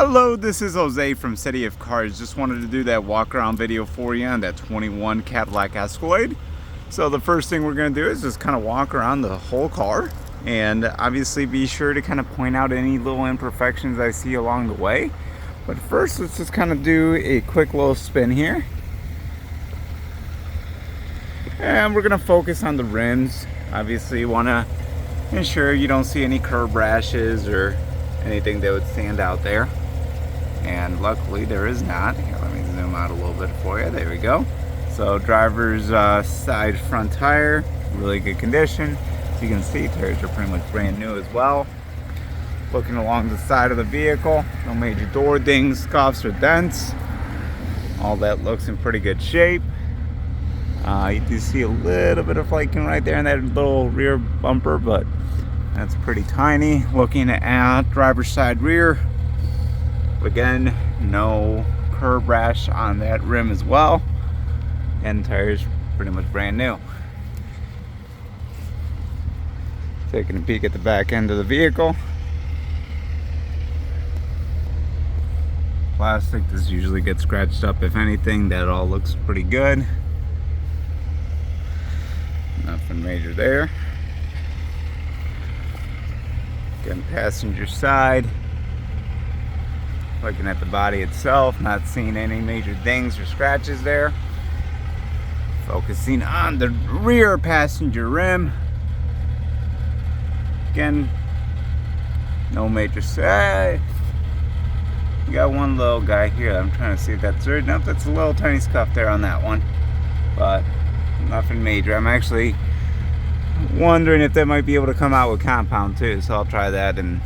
Hello, this is Jose from City of Cars. Just wanted to do that walk around video for you on that 21 Cadillac Escalade. So the first thing we're going to do is just kind of walk around the whole car and obviously be sure to kind of point out any little imperfections I see along the way. But first, let's just kind of do a quick little spin here. And we're going to focus on the rims. Obviously you want to ensure you don't see any curb rashes or anything that would stand out there. And luckily there is not. Here, let me zoom out a little bit for you. There we go. So driver's side front tire, really good condition. As you can see, tires are pretty much brand new as well. Looking along the side of the vehicle, no major door dings, scuffs, or dents. All that looks in pretty good shape. You do see a little bit of flaking right there in that little rear bumper, but that's pretty tiny. Looking at driver's side rear, again, no curb rash on that rim as well, and tires pretty much brand new. Taking a peek at the back end of the vehicle. Plastic, this usually gets scratched up if anything. That all looks pretty good. Nothing major there. Again, passenger side. Looking at the body itself, not seeing any major dings or scratches there. Focusing on the rear passenger rim. Again, no major say. You got one little guy here. I'm trying to see if that's right. Nope, that's a little tiny scuff there on that one. But nothing major. I'm actually wondering if that might be able to come out with compound too. So I'll try that and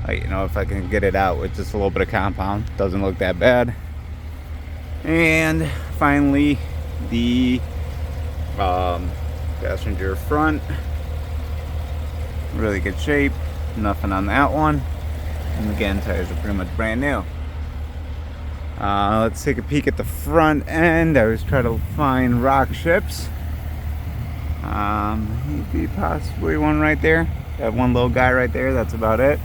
you know, if I can get it out with just a little bit of compound. Doesn't look that bad. And finally, the passenger front, really good shape. Nothing on that one. And again, tires are pretty much brand new. Let's take a peek at the front end. I was trying to find rock chips. Maybe possibly one right there. Got one little guy right there. That's about it.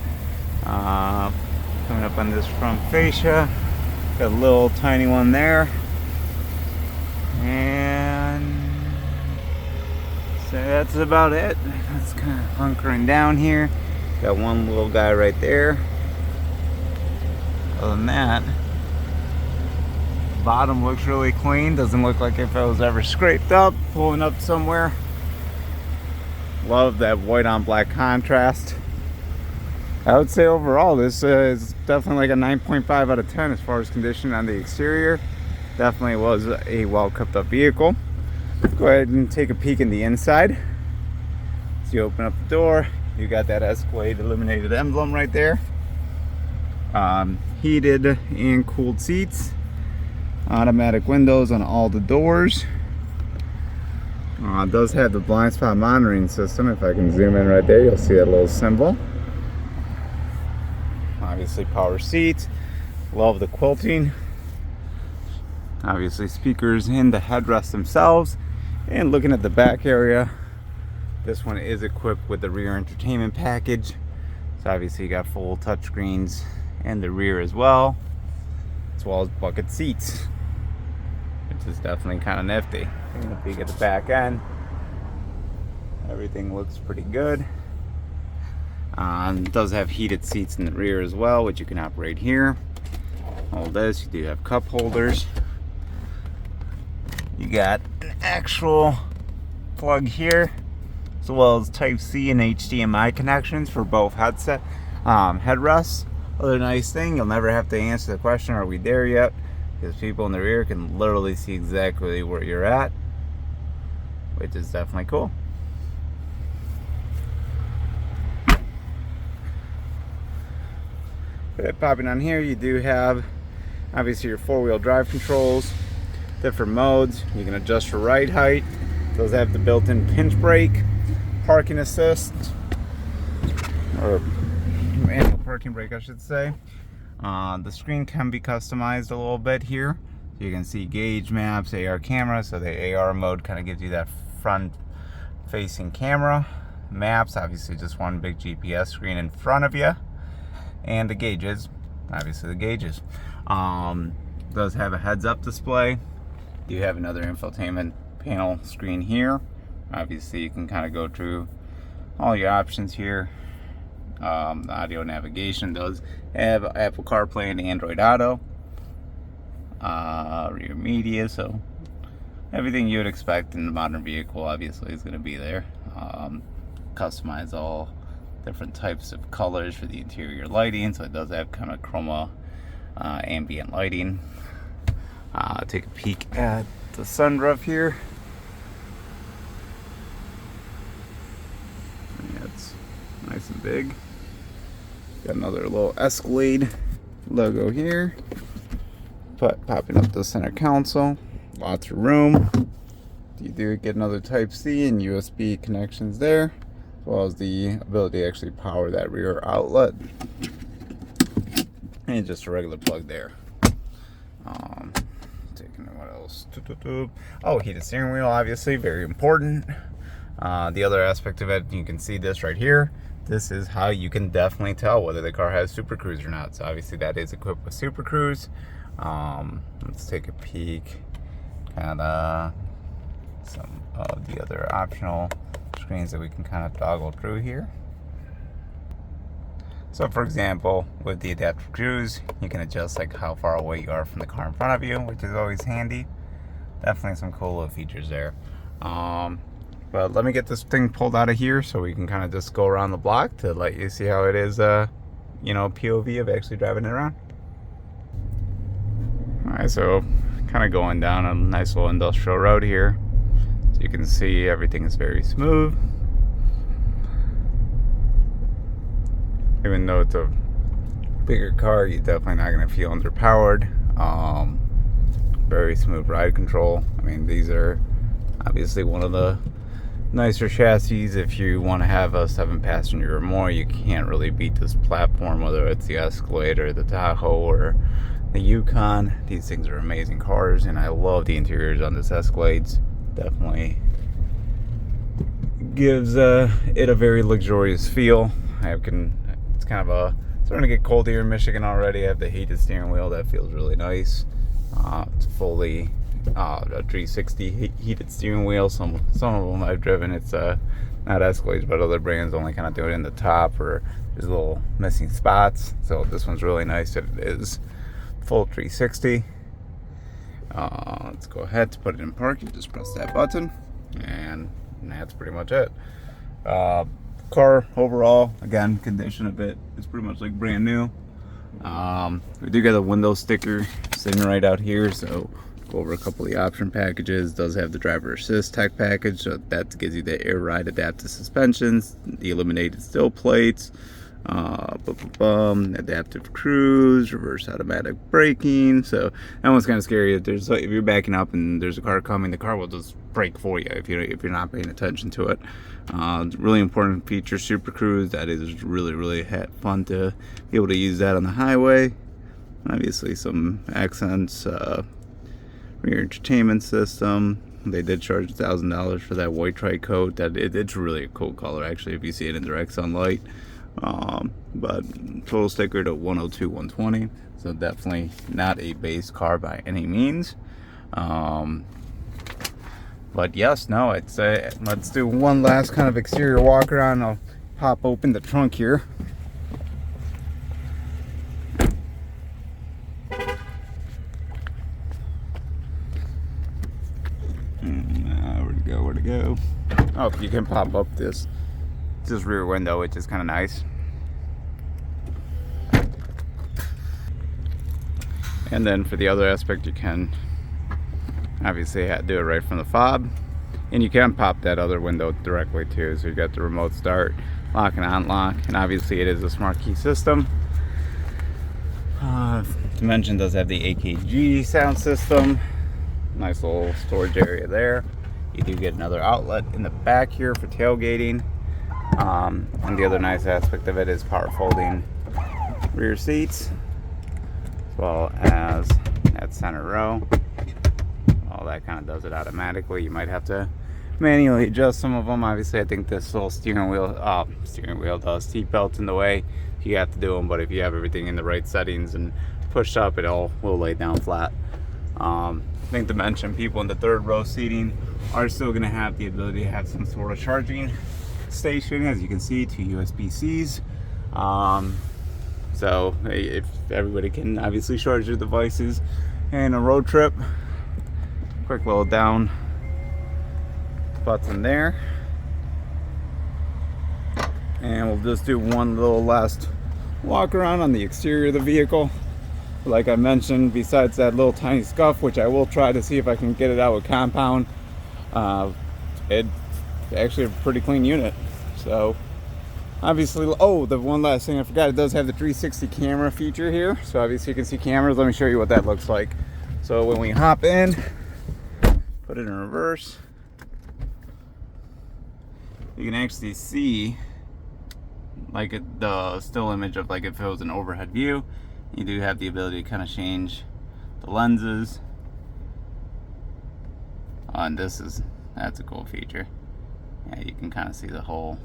Coming up on this front fascia, got a little tiny one there, and so that's about it. That's kind of hunkering down here. Got one little guy right there. Other than that, bottom looks really clean. Doesn't look like if it was ever scraped up, pulling up somewhere. Love that white on black contrast. I would say overall this is definitely like a 9.5 out of 10 as far as condition on the exterior. Definitely was a well kept up vehicle. Go ahead and take a peek in the inside. So you open up the door, you got that Escalade illuminated emblem right there. Heated and cooled seats. Automatic windows on all the doors. It does have the blind spot monitoring system. If I can zoom in right there, you'll see that little symbol. Obviously power seats. Love the quilting. Obviously speakers in the headrest themselves. And looking at the back area, this one is equipped with the rear entertainment package. So obviously you got full touchscreens in the rear as well as bucket seats, which is definitely kind of nifty. Taking a peek at the back end, everything looks pretty good. It does have heated seats in the rear as well, which you can operate here. All this, you do have cup holders. You got an actual plug here, as well as Type-C and HDMI connections for both headrests. Other nice thing, you'll never have to answer the question, are we there yet? Because people in the rear can literally see exactly where you're at, which is definitely cool. Popping on here, you do have obviously your four-wheel drive controls, different modes. You can adjust for ride height. Those have the built-in pinch brake, parking assist, or manual parking brake I should say. The screen can be customized a little bit here. So you can see gauge maps, AR camera, so the AR mode kind of gives you that front facing camera. Maps, obviously just one big GPS screen in front of you. And the gauges, obviously the gauges. Does have a heads-up display. You have another infotainment panel screen here. Obviously you can kind of go through all your options here. The audio navigation does have Apple CarPlay and Android Auto. Rear media, so everything you would expect in a modern vehicle obviously is going to be there. Customize all different types of colors for the interior lighting, so it does have kind of chroma ambient lighting. Take a peek at the sunroof here. Yeah, it's nice and big. Got another little Escalade logo here. Popping up the center console. Lots of room. You do get another Type-C and USB connections there, as well as the ability to actually power that rear outlet. And just a regular plug there. Taking what else? Oh, heated steering wheel, obviously, very important. The other aspect of it, you can see this right here. This is how you can definitely tell whether the car has Super Cruise or not. So obviously that is equipped with Super Cruise. Let's take a peek at some of the other optional screens that we can kind of toggle through here. So for example, with the adaptive cruise, you can adjust like how far away you are from the car in front of you, which is always handy. Definitely some cool little features there. But let me get this thing pulled out of here so we can kind of just go around the block to let you see how it is, you know, POV of actually driving it around. Alright, so kind of going down a nice little industrial road here. So you can see everything is very smooth. Even though it's a bigger car, you're definitely not going to feel underpowered. Very smooth ride control. I mean, these are obviously one of the nicer chassis. If you want to have a 7-passenger or more, you can't really beat this platform, whether it's the Escalade or the Tahoe or the Yukon. These things are amazing cars, and I love the interiors on this Escalades. Definitely gives it a very luxurious feel. It's kind of starting to get cold here in Michigan already. I have the heated steering wheel. That feels really nice. It's fully a 360 heated steering wheel. Some of them I've driven. It's not Escalades, but other brands only kind of do it in the top, or there's little missing spots. So this one's really nice that it is full 360. Let's go ahead to put it in park. You just press that button, and that's pretty much it. Car overall, again, condition of it is pretty much like brand new. We do get a window sticker sitting right out here, so go over a couple of the option packages. Does have the driver assist tech package, so that gives you the air ride adaptive suspensions, the illuminated still plates, adaptive cruise, reverse automatic braking. So that one's kind of scary. If you're backing up and there's a car coming, the car will just brake for you if you're not paying attention to it. Really important feature, Super Cruise. That is really fun to be able to use that on the highway. Obviously some accents, rear entertainment system. They did charge $1,000 for that white tricoat. It's really a cool color actually if you see it in direct sunlight. But total sticker to 102, 120. So definitely not a base car by any means. But yes, no, let's do one last kind of exterior walk around. I'll pop open the trunk here. Where to go? Oh, you can pop up this rear window, which is kind of nice. And then for the other aspect, you can obviously do it right from the fob, and you can pop that other window directly too. So you got the remote start, lock and unlock, and obviously it is a smart key system. Dimension does have the AKG sound system. Nice little storage area there. You do get another outlet in the back here for tailgating. And the other nice aspect of it is power folding rear seats, as well as that center row. All that kind of does it automatically. You might have to manually adjust some of them. Obviously, I think this little steering wheel, the seat belt's in the way. You have to do them, but if you have everything in the right settings and pushed up, it all will lay down flat. I think to mention, people in the third row seating are still going to have the ability to have some sort of charging station. As you can see, 2 USB-Cs. So if everybody can obviously charge their devices in a road trip. Quick little down button there. And we'll just do one little last walk around on the exterior of the vehicle. Like I mentioned, besides that little tiny scuff, which I will try to see if I can get it out with compound, it's actually a pretty clean unit. So obviously, oh, the one last thing I forgot, it does have the 360 camera feature here. So obviously you can see cameras. Let me show you what that looks like. So when we hop in, put it in reverse, you can actually see like the still image of like if it was an overhead view. You do have the ability to kind of change the lenses. And that's a cool feature. Yeah, you can kind of see the whole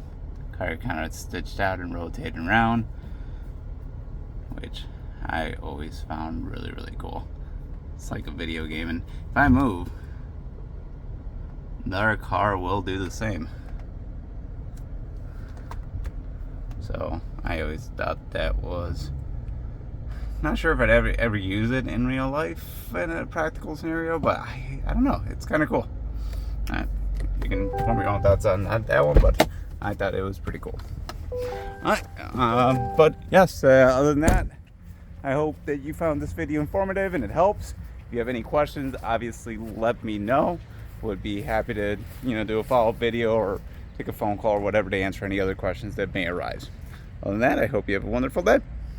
car kind of stitched out and rotated around, which I always found really, really cool. It's like a video game, and if I move, their car will do the same. So I always thought that was, not sure if I'd ever use it in real life in a practical scenario, but I don't know, it's kind of cool. You can form your own thoughts on that one, but I thought it was pretty cool. Alright, but yes, other than that, I hope that you found this video informative and it helps. If you have any questions, obviously let me know. Would be happy to, do a follow-up video or take a phone call or whatever to answer any other questions that may arise. Other than that, I hope you have a wonderful day.